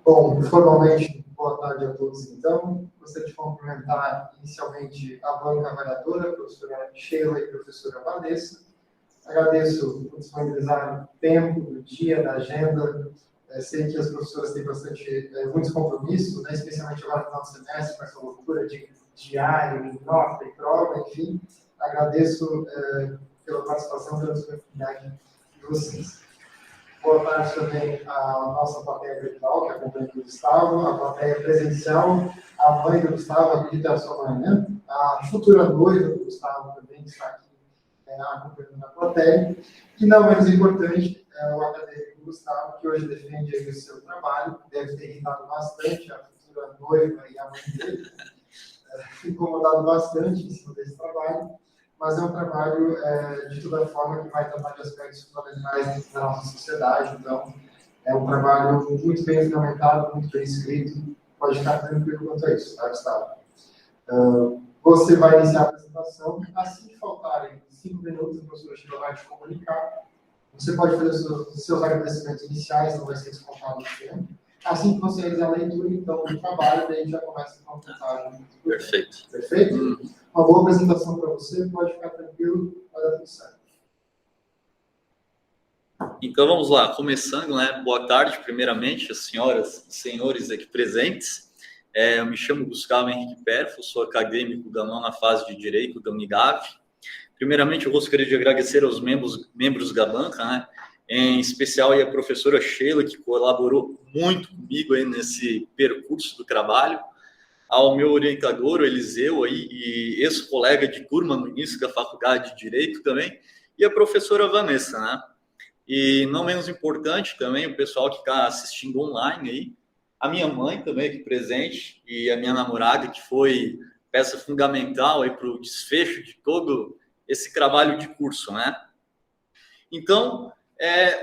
Bom, formalmente, boa tarde a todos, então. Gostaria de cumprimentar inicialmente a banca avaliadora, a professora Sheila e a professora Vanessa. Agradeço por disponibilizar o tempo do dia, da agenda. Sei que as professoras têm muitos compromissos, né? Especialmente agora no final do semestre, com essa loucura de diário, nota e prova, enfim. Agradeço pela participação, pela disponibilidade de vocês. Boa tarde também à nossa plateia virtual, que acompanha o Gustavo, a plateia presencial, a mãe do Gustavo, acredita a sua mãe, né? A futura noiva do Gustavo também está aqui acompanhando a plateia. E não menos importante, o acadêmico Gustavo, que hoje defende aí o seu trabalho, deve ter irritado bastante a futura noiva e a mãe dele, incomodado bastante em cima desse trabalho. Mas é um trabalho, de toda forma, que vai tratar de aspectos fundamentais da nossa sociedade. Então, é um trabalho muito bem fundamentado, muito bem escrito. Pode ficar tranquilo quanto a isso, tá, Gustavo? Você vai iniciar a apresentação. Assim que faltarem 5 minutos, a professora Sheila vai te comunicar. Você pode fazer os seus agradecimentos iniciais, não vai ser descontado no tempo. Assim que você realizar a leitura, então, do trabalho, daí a gente já começa a completar. Perfeito. Perfeito? Uma boa apresentação para você, pode ficar tranquilo, vai dar tudo certo. Então vamos lá, começando, né? Boa tarde, primeiramente, as senhoras e senhores aqui presentes. Eu me chamo Gustavo Henrique Perfo, sou acadêmico da nona fase de Direito da Unigave. Primeiramente, eu gostaria de agradecer aos membros da banca, né? Em especial a professora Sheila, que colaborou muito comigo aí nesse percurso do trabalho, ao meu orientador, o Eliseu, aí, e ex-colega de turma no início da faculdade de Direito também, e a professora Vanessa, né? E não menos importante também, o pessoal que está assistindo online aí, a minha mãe também aqui presente, e a minha namorada, que foi peça fundamental aí para o desfecho de todo esse trabalho de curso, né? Então,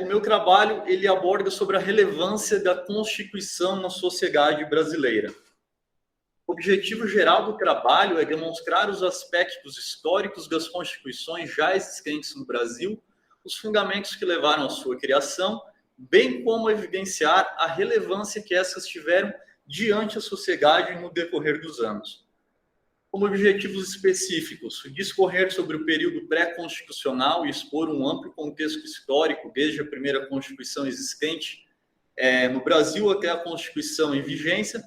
o meu trabalho, ele aborda sobre a relevância da Constituição na sociedade brasileira. O objetivo geral do trabalho é demonstrar os aspectos históricos das constituições já existentes no Brasil, os fundamentos que levaram à sua criação, bem como evidenciar a relevância que essas tiveram diante da sociedade no decorrer dos anos. Como objetivos específicos, discorrer sobre o período pré-constitucional e expor um amplo contexto histórico, desde a primeira Constituição existente no Brasil até a Constituição em vigência,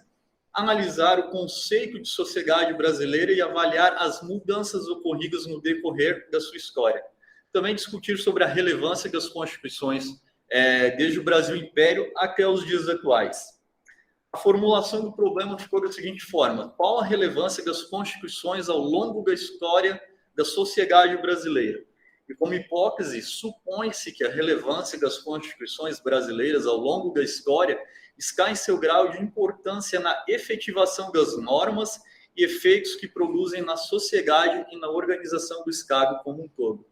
analisar o conceito de sociedade brasileira e avaliar as mudanças ocorridas no decorrer da sua história. Também discutir sobre a relevância das constituições desde o Brasil Império até os dias atuais. A formulação do problema ficou da seguinte forma: qual a relevância das constituições ao longo da história da sociedade brasileira? E como hipótese, supõe-se que a relevância das constituições brasileiras ao longo da história está em seu grau de importância na efetivação das normas e efeitos que produzem na sociedade e na organização do Estado como um todo.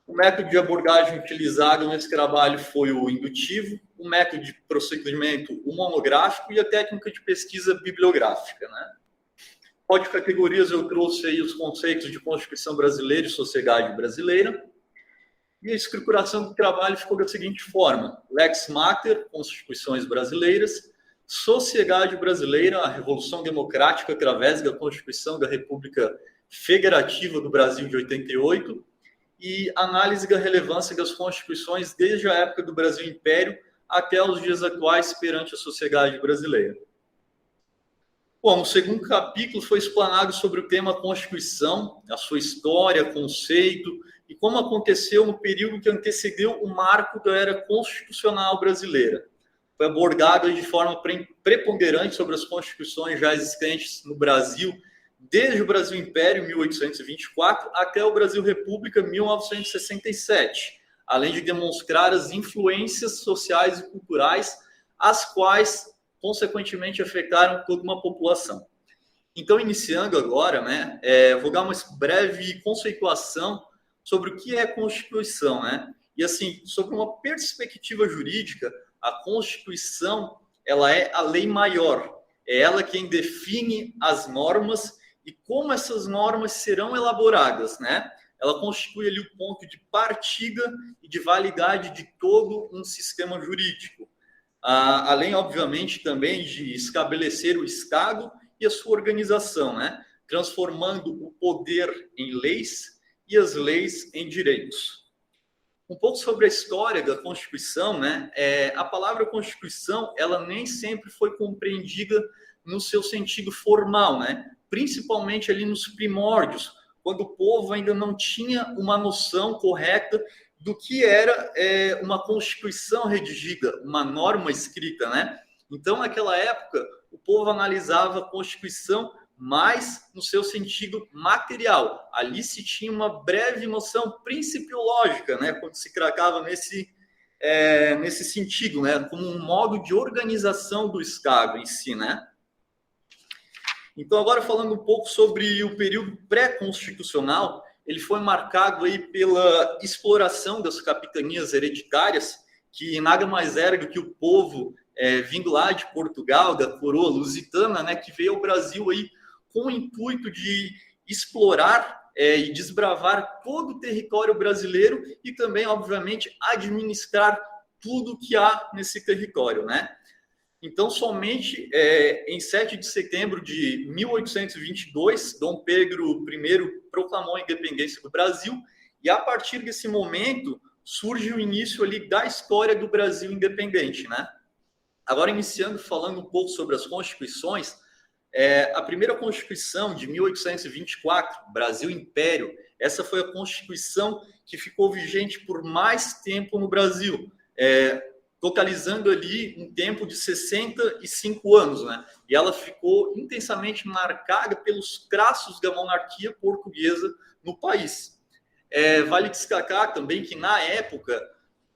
O método de abordagem utilizado nesse trabalho foi o indutivo, o método de procedimento o monográfico e a técnica de pesquisa bibliográfica, né? Pode categorias, eu trouxe aí os conceitos de Constituição brasileira e sociedade brasileira. E a estruturação do trabalho ficou da seguinte forma: Lex Mater, Constituições brasileiras; Sociedade brasileira, a Revolução Democrática através da Constituição da República Federativa do Brasil de 88, e análise da relevância das constituições desde a época do Brasil Império até os dias atuais perante a sociedade brasileira. Bom, o segundo capítulo foi explanado sobre o tema Constituição, a sua história, conceito e como aconteceu no período que antecedeu o marco da era constitucional brasileira. Foi abordado de forma preponderante sobre as constituições já existentes no Brasil, desde o Brasil Império, 1824, até o Brasil República, 1967, além de demonstrar as influências sociais e culturais, as quais, consequentemente, afetaram toda uma população. Então, iniciando agora, né, vou dar uma breve conceituação sobre o que é Constituição, né? E, assim, sobre uma perspectiva jurídica, a Constituição, ela é a lei maior, é ela quem define as normas e como essas normas serão elaboradas, né? Ela constitui ali o ponto de partida e de validade de todo um sistema jurídico. além, obviamente, também de estabelecer o Estado e a sua organização, né? Transformando o poder em leis e as leis em direitos. Um pouco sobre a história da Constituição, né? A palavra Constituição, ela nem sempre foi compreendida no seu sentido formal, né? Principalmente ali nos primórdios, quando o povo ainda não tinha uma noção correta do que era uma Constituição redigida, uma norma escrita, né? Então, naquela época, o povo analisava a Constituição mais no seu sentido material. Ali se tinha uma breve noção principiológica, né, quando se tratava nesse sentido, né, como um modo de organização do Estado em si, né. Então, agora falando um pouco sobre o período pré-constitucional, ele foi marcado aí pela exploração das capitanias hereditárias, que nada mais era do que o povo vindo lá de Portugal, da coroa lusitana, né, que veio ao Brasil aí com o intuito de explorar e desbravar todo o território brasileiro e também, obviamente, administrar tudo que há nesse território, né? Então, somente em 7 de setembro de 1822, Dom Pedro I proclamou a independência do Brasil e, a partir desse momento, surge o início ali da história do Brasil independente, né? Agora, iniciando falando um pouco sobre as constituições, a primeira Constituição de 1824, Brasil Império, essa foi a Constituição que ficou vigente por mais tempo no Brasil, totalizando ali um tempo de 65 anos, né? E ela ficou intensamente marcada pelos traços da monarquia portuguesa no país. Vale destacar também que, na época,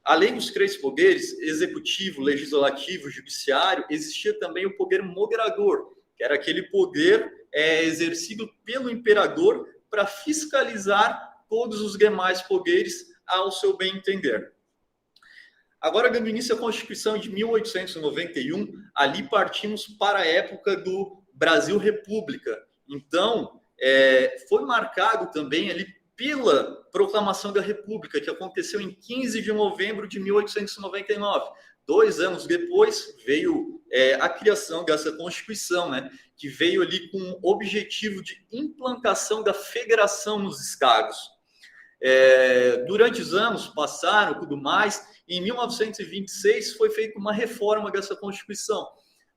além dos 3 poderes, executivo, legislativo, judiciário, existia também o poder moderador, que era aquele poder exercido pelo imperador para fiscalizar todos os demais poderes ao seu bem entender. Agora, dando início à Constituição de 1891, ali partimos para a época do Brasil República. Então, foi marcado também ali pela proclamação da República, que aconteceu em 15 de novembro de 1899. 2 anos depois, veio a criação dessa Constituição, né, que veio ali com o objetivo de implantação da federação nos estados. Durante os anos passaram, tudo mais, e em 1926 foi feita uma reforma dessa Constituição.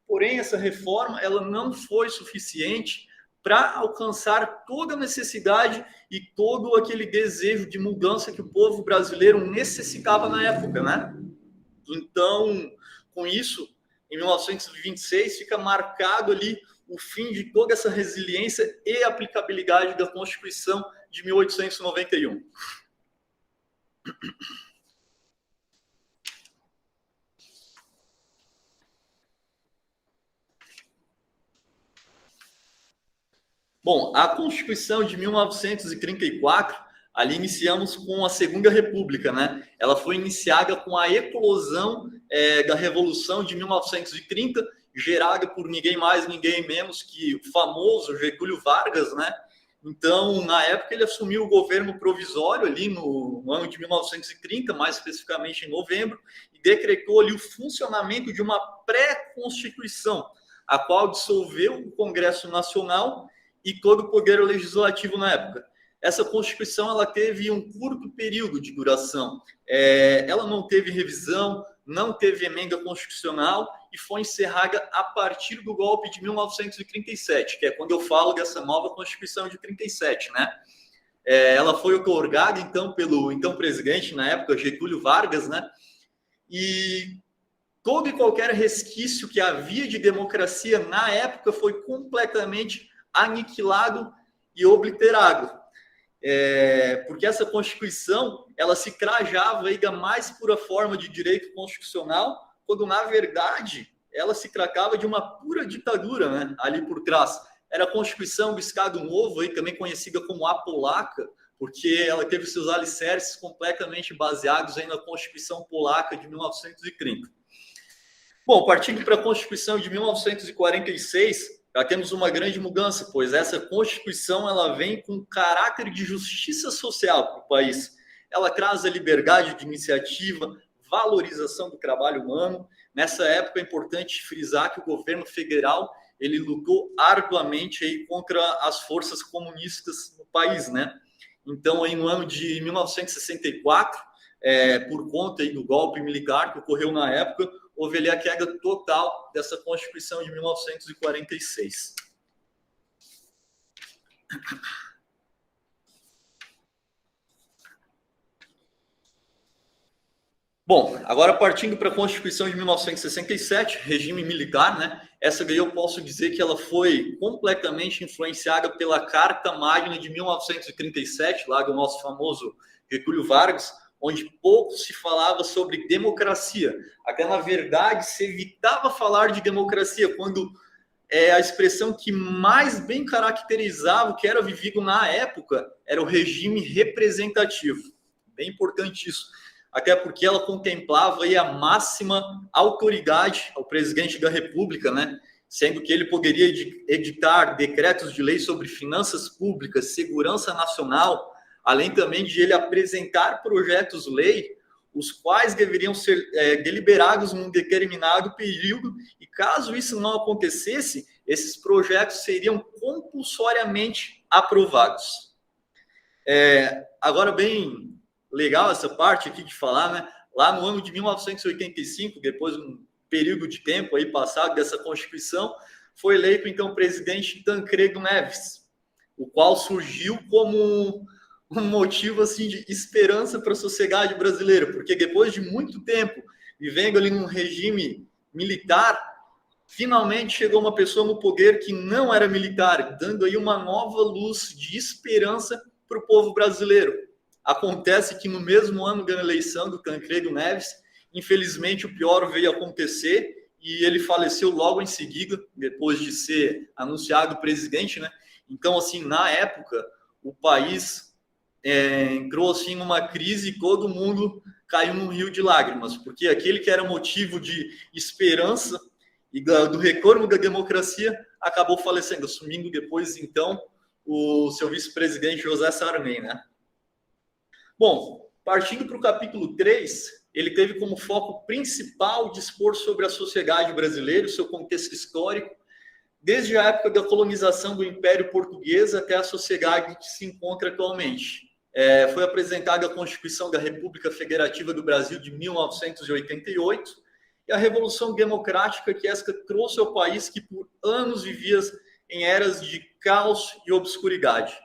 Porém, essa reforma ela não foi suficiente para alcançar toda a necessidade e todo aquele desejo de mudança que o povo brasileiro necessitava na época, né? Então, com isso, em 1926, fica marcado ali o fim de toda essa resiliência e aplicabilidade da Constituição de 1891. Bom, a Constituição de 1934, ali iniciamos com a Segunda República, né? Ela foi iniciada com a eclosão da Revolução de 1930, gerada por ninguém mais, ninguém menos que o famoso Getúlio Vargas, né? Então, na época, ele assumiu o governo provisório ali no ano de 1930, mais especificamente em novembro, e decretou ali o funcionamento de uma pré-constituição, a qual dissolveu o Congresso Nacional e todo o poder legislativo na época. Essa Constituição ela teve um curto período de duração. Ela não teve revisão, não teve emenda constitucional e foi encerrada a partir do golpe de 1937, que é quando eu falo dessa nova Constituição de 37, né? Ela foi otorgada, então, pelo então presidente, na época, Getúlio Vargas, né? E todo e qualquer resquício que havia de democracia na época foi completamente aniquilado e obliterado. Porque essa Constituição ela se trajava aí da mais pura forma de direito constitucional, quando na verdade ela se tratava de uma pura ditadura, né? Ali por trás. Era a Constituição do Estado Novo, aí, também conhecida como a Polaca, porque ela teve seus alicerces completamente baseados aí na Constituição Polaca de 1930. Bom, partindo para a Constituição de 1946, já temos uma grande mudança, pois essa Constituição ela vem com caráter de justiça social para o país. Ela traz a liberdade de iniciativa, valorização do trabalho humano, nessa época é importante frisar que o governo federal ele lutou arduamente aí contra as forças comunistas no país, né? Então, aí no ano de 1964, por conta aí do golpe militar que ocorreu na época, houve ali a queda total dessa Constituição de 1946. Bom, agora partindo para a Constituição de 1967, regime militar, né? Essa daí eu posso dizer que ela foi completamente influenciada pela Carta Magna de 1937, lá do nosso famoso Getúlio Vargas, onde pouco se falava sobre democracia. Até, na verdade, se evitava falar de democracia, quando a expressão que mais bem caracterizava o que era vivido na época era o regime representativo. Bem importante isso. Até porque ela contemplava aí a máxima autoridade ao presidente da República, né? Sendo que ele poderia editar decretos de lei sobre finanças públicas, segurança nacional, além também de ele apresentar projetos de lei, os quais deveriam ser deliberados num determinado período, e caso isso não acontecesse, esses projetos seriam compulsoriamente aprovados. Agora, bem legal essa parte aqui de falar, né? Lá no ano de 1985, depois de um período de tempo aí passado dessa Constituição, foi eleito então o presidente Tancredo Neves, o qual surgiu como um motivo assim de esperança para a sociedade brasileira, porque depois de muito tempo vivendo ali num regime militar, finalmente chegou uma pessoa no poder que não era militar, dando aí uma nova luz de esperança para o povo brasileiro. Acontece que no mesmo ano da eleição do Tancredo Neves, infelizmente o pior veio acontecer e ele faleceu logo em seguida, depois de ser anunciado presidente, né? Então, assim, na época, o país entrou assim numa crise e todo mundo caiu num rio de lágrimas, porque aquele que era motivo de esperança e do retorno da democracia acabou falecendo, assumindo depois, então, o seu vice-presidente José Sarney, né? Bom, partindo para o capítulo 3, ele teve como foco principal dispor sobre a sociedade brasileira, o seu contexto histórico, desde a época da colonização do Império Português até a sociedade que se encontra atualmente. Foi apresentada a Constituição da República Federativa do Brasil de 1988 e a Revolução Democrática que esta trouxe ao país que por anos vivia em eras de caos e obscuridade.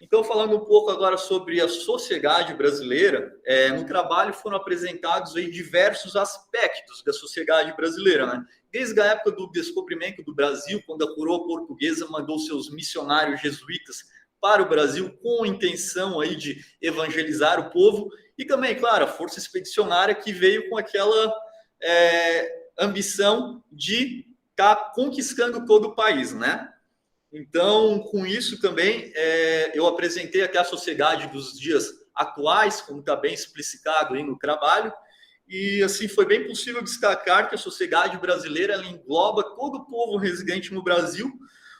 Então, falando um pouco agora sobre a sociedade brasileira, no trabalho foram apresentados aí diversos aspectos da sociedade brasileira, né? Desde a época do descobrimento do Brasil, quando a coroa portuguesa mandou seus missionários jesuítas para o Brasil com a intenção aí de evangelizar o povo, e também, claro, a força expedicionária que veio com aquela ambição de estar conquistando todo o país, né? Então, com isso também, eu apresentei até a sociedade dos dias atuais, como está bem explicitado aí no trabalho, e assim foi bem possível destacar que a sociedade brasileira ela engloba todo o povo residente no Brasil,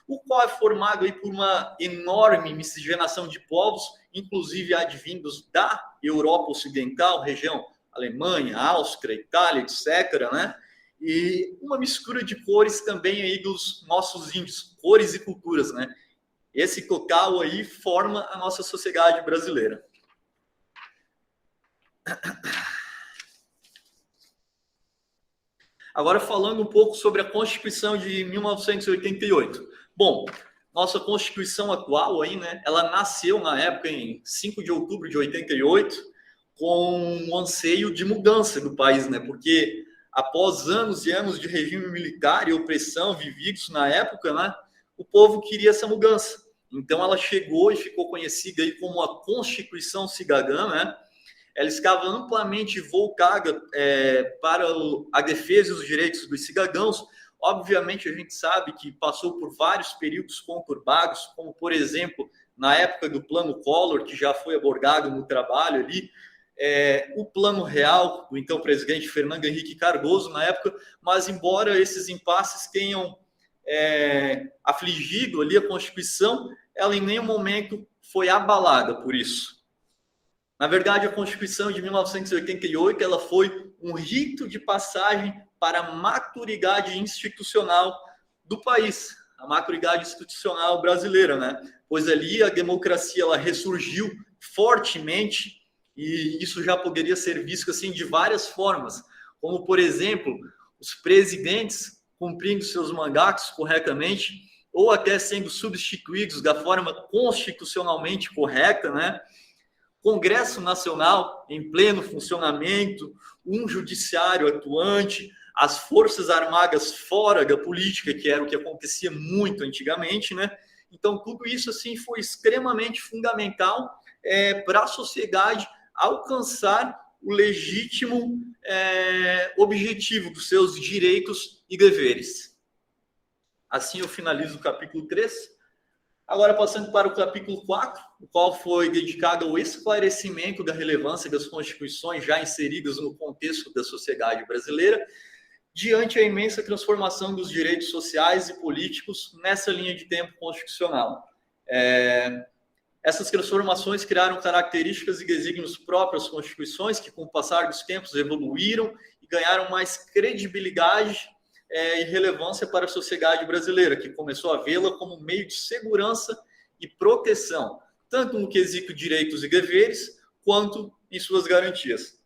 o qual é formado aí por uma enorme miscigenação de povos, inclusive advindos da Europa Ocidental, região Alemanha, Áustria, Itália, etc., né? E uma mistura de cores também aí dos nossos índios, cores e culturas, né? Esse total aí forma a nossa sociedade brasileira. Agora falando um pouco sobre a Constituição de 1988. Bom, nossa Constituição atual aí, né? Ela nasceu na época em 5 de outubro de 88 com um anseio de mudança do país, né? Porque após anos e anos de regime militar e opressão vividos na época, né, o povo queria essa mudança. Então ela chegou e ficou conhecida aí como a Constituição Cidadã, né? Ela estava amplamente voltada para a defesa dos direitos dos cidadãos. Obviamente a gente sabe que passou por vários períodos conturbados, como por exemplo na época do Plano Collor, que já foi abordado no trabalho ali, o Plano Real do então presidente Fernando Henrique Cardoso na época, mas embora esses impasses tenham afligido ali a Constituição, ela em nenhum momento foi abalada por isso. Na verdade, a Constituição de 1988 ela foi um rito de passagem para a maturidade institucional do país, a maturidade institucional brasileira, né? Pois ali a democracia ela ressurgiu fortemente e isso já poderia ser visto assim de várias formas, como por exemplo, os presidentes cumprindo seus mandatos corretamente ou até sendo substituídos da forma constitucionalmente correta, né? Congresso Nacional em pleno funcionamento, um judiciário atuante, as forças armadas fora da política, que era o que acontecia muito antigamente, né? Então, tudo isso assim foi extremamente fundamental para a sociedade alcançar o legítimo objetivo dos seus direitos e deveres. Assim eu finalizo o capítulo 3. Agora, passando para o capítulo 4, o qual foi dedicado ao esclarecimento da relevância das constituições já inseridas no contexto da sociedade brasileira, diante a imensa transformação dos direitos sociais e políticos nessa linha de tempo constitucional. Essas transformações criaram características e desígnios próprios às constituições, que, com o passar dos tempos, evoluíram e ganharam mais credibilidade e relevância para a sociedade brasileira, que começou a vê-la como meio de segurança e proteção, tanto no quesito direitos e deveres, quanto em suas garantias.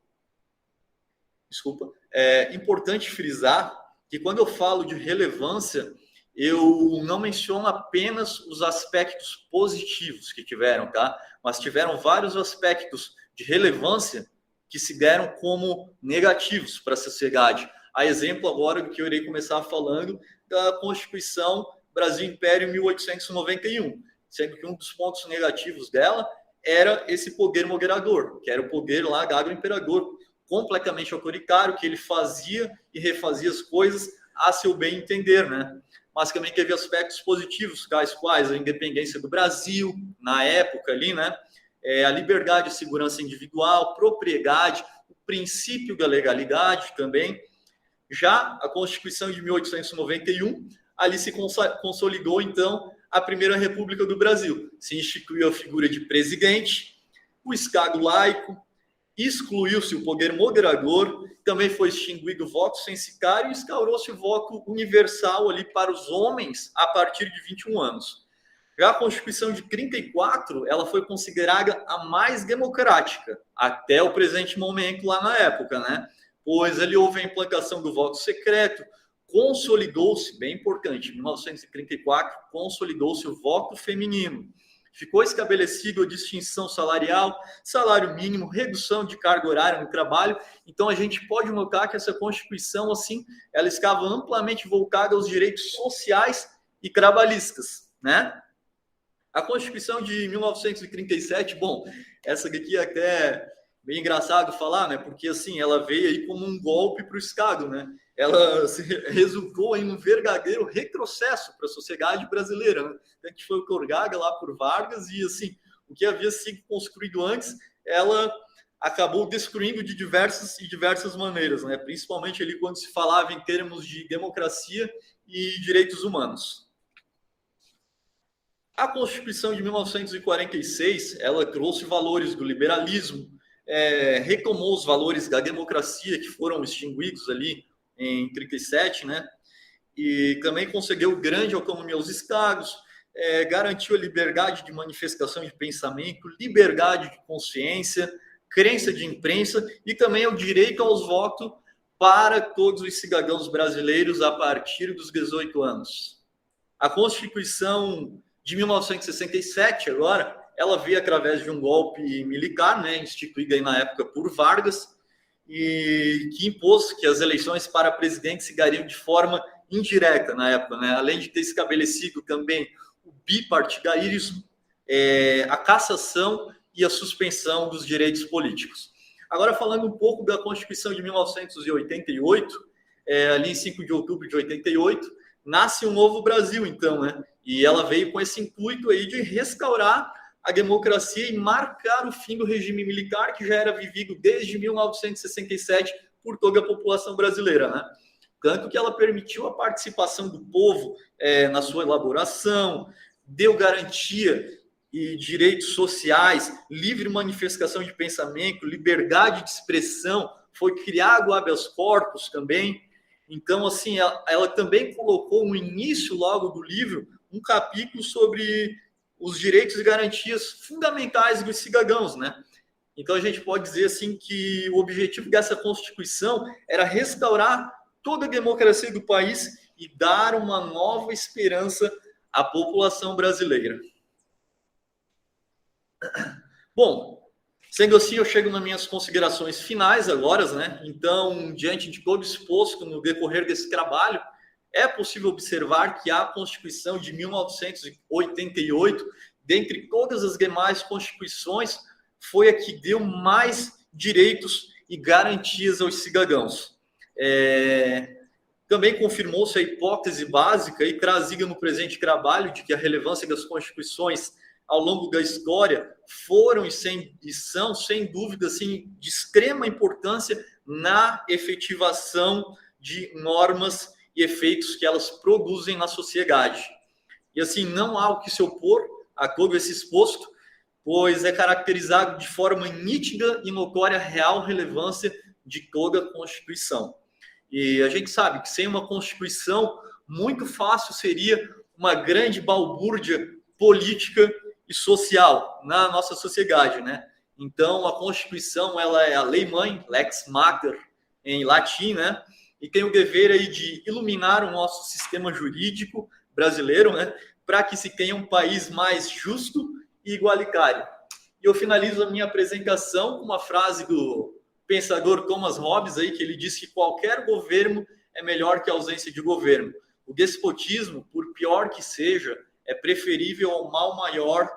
Desculpa. É importante frisar que quando eu falo de relevância, eu não menciono apenas os aspectos positivos que tiveram, tá? Mas tiveram vários aspectos de relevância que se deram como negativos para a sociedade. A exemplo agora do que eu irei começar falando da Constituição Brasil Império 1891, sendo que um dos pontos negativos dela era esse poder moderador, que era o poder lá do imperador, completamente autoritário, que ele fazia e refazia as coisas a seu bem entender, né? Mas também teve aspectos positivos, tais quais a independência do Brasil, na época ali, né? A liberdade e segurança individual, propriedade, o princípio da legalidade também. Já a Constituição de 1891, ali se consolidou, então, a Primeira República do Brasil. Se instituiu a figura de presidente, o Estado laico, excluiu-se o poder moderador, também foi extinguido o voto censitário e instaurou-se o voto universal ali para os homens a partir de 21 anos. Já a Constituição de 34, ela foi considerada a mais democrática até o presente momento lá na época, né? Pois ali houve a implantação do voto secreto, consolidou-se, bem importante, em 1934, consolidou-se o voto feminino. Ficou estabelecido a distinção salarial, salário mínimo, redução de carga horária no trabalho. Então, a gente pode notar que essa Constituição, assim, ela estava amplamente voltada aos direitos sociais e trabalhistas, né? A Constituição de 1937, bom, essa daqui é até bem engraçado falar, né? Porque, assim, ela veio aí como um golpe para o Estado, né? Ela resultou em um verdadeiro retrocesso para a sociedade brasileira, né? Que foi otorgada lá por Vargas e, assim, o que havia sido construído antes, ela acabou destruindo de diversas maneiras, né? Principalmente ali quando se falava em termos de democracia e direitos humanos. A Constituição de 1946, ela trouxe valores do liberalismo, retomou os valores da democracia que foram extinguidos ali em 37, né? E também concedeu grande autonomia aos estados, garantiu a liberdade de manifestação de pensamento, liberdade de consciência, crença de imprensa e também o direito aos votos para todos os cidadãos brasileiros a partir dos 18 anos. A Constituição de 1967, agora, ela veio através de um golpe militar, né, instituído aí na época por Vargas, e que impôs que as eleições para presidente se dariam de forma indireta na época, né, além de ter estabelecido também o bipartidarismo, a cassação e a suspensão dos direitos políticos. Agora, falando um pouco da Constituição de 1988, ali em 5 de outubro de 88, nasce um novo Brasil, então, né? E ela veio com esse intuito aí de restaurar a democracia e marcar o fim do regime militar que já era vivido desde 1967 por toda a população brasileira, né? Tanto que ela permitiu a participação do povo na sua elaboração, deu garantia e direitos sociais, livre manifestação de pensamento, liberdade de expressão, foi criado o habeas corpus também, Então, assim, ela também colocou no início logo do livro um capítulo sobre os direitos e garantias fundamentais dos cidadãos, né? Então, a gente pode dizer assim que o objetivo dessa Constituição era restaurar toda a democracia do país e dar uma nova esperança à população brasileira. Bom, sendo assim, eu chego nas minhas considerações finais agora, né? Então, diante de todo exposto no decorrer desse trabalho, é possível observar que a Constituição de 1988, dentre todas as demais constituições, foi a que deu mais direitos e garantias aos cidadãos. Também confirmou-se a hipótese básica e trazida no presente trabalho de que a relevância das constituições ao longo da história foram e são, sem dúvida, assim, de extrema importância na efetivação de normas e efeitos que elas produzem na sociedade. E assim, não há o que se opor a todo esse exposto, pois é caracterizado de forma nítida e notória a real relevância de toda a Constituição. E a gente sabe que sem uma Constituição, muito fácil seria uma grande balbúrdia política e social na nossa sociedade, né? Então, a Constituição, ela é a lei-mãe, lex mater, em latim, né? E tem o dever aí de iluminar o nosso sistema jurídico brasileiro, né? Para que se tenha um país mais justo e igualitário. E eu finalizo a minha apresentação com uma frase do pensador Thomas Hobbes, aí, que ele diz que qualquer governo é melhor que a ausência de governo. O despotismo, por pior que seja, é preferível ao mal maior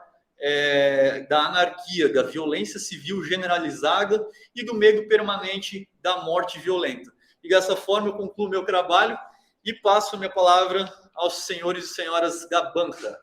da anarquia, da violência civil generalizada e do medo permanente da morte violenta. E dessa forma eu concluo meu trabalho e passo a minha palavra aos senhores e senhoras da banca.